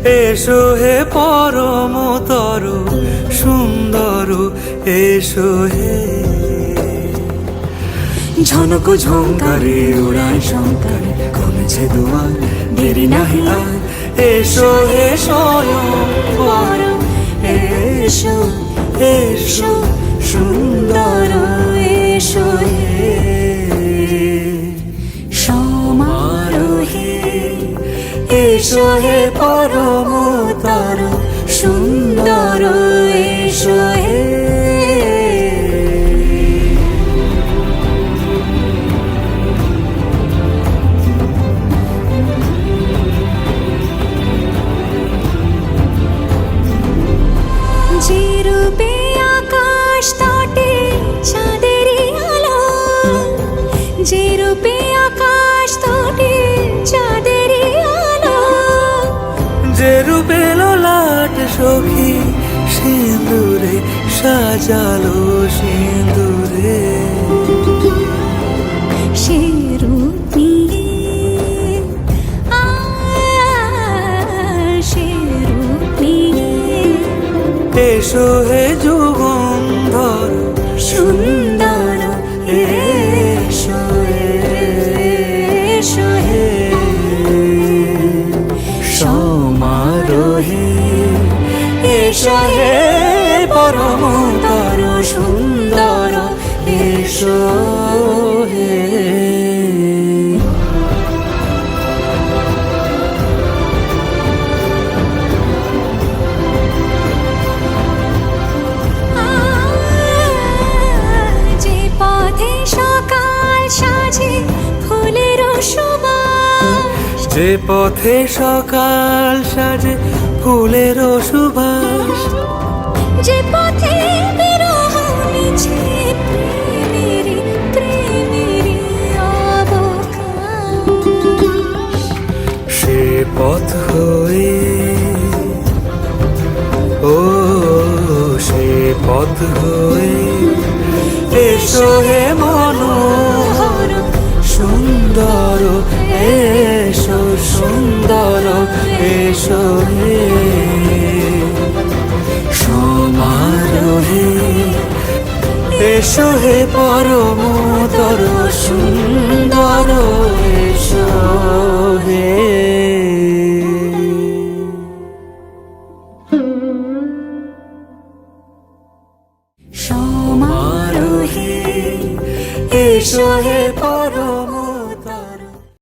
এসো হে পরমতর সুন্দর, এসো হে। ঝনক ঝঙ্কারে উড়ায় শঙ্কারে, কমেছে দুয়ার দেরি নাহি আর। এসো হে স্বয়ং বর, এসো এসো সুন্দর, এসো হে সমারোহে। এসো হে পরমতর সুন্দর, এসো হে। যে রূপে আকাশ তটে চাঁদেরই আলো, যে রূপে আকাশ তটে চাঁদেরই আলো, যে রূপে ললাট সখী সিঁদুরে সাজালো সিঁদুরে। সে রূপ নিয়ে সে রূপ নিয়ে এসো হে যুগন্ধর সুন্দর, এসো এসো হে সমারোহে। এসো হে পরমতর সুন্দর, এসো হে। যে পথে সকাল সাজে ফুলের সুবাস, যে পথে সকাল সাজে ফুলের সুবাস, যে পথে বিরহ মিছে প্রেমেরই প্রেমেরই অবকাশ, সে পথ হয়ে ও সে পথ হয়ে এসো হে মনোহর সুন্দর, এসো সুন্দর, এসো হে সমারোহে। এসো হে পরমতর সুন্দর, এসো হে সমারোহে। এসো হে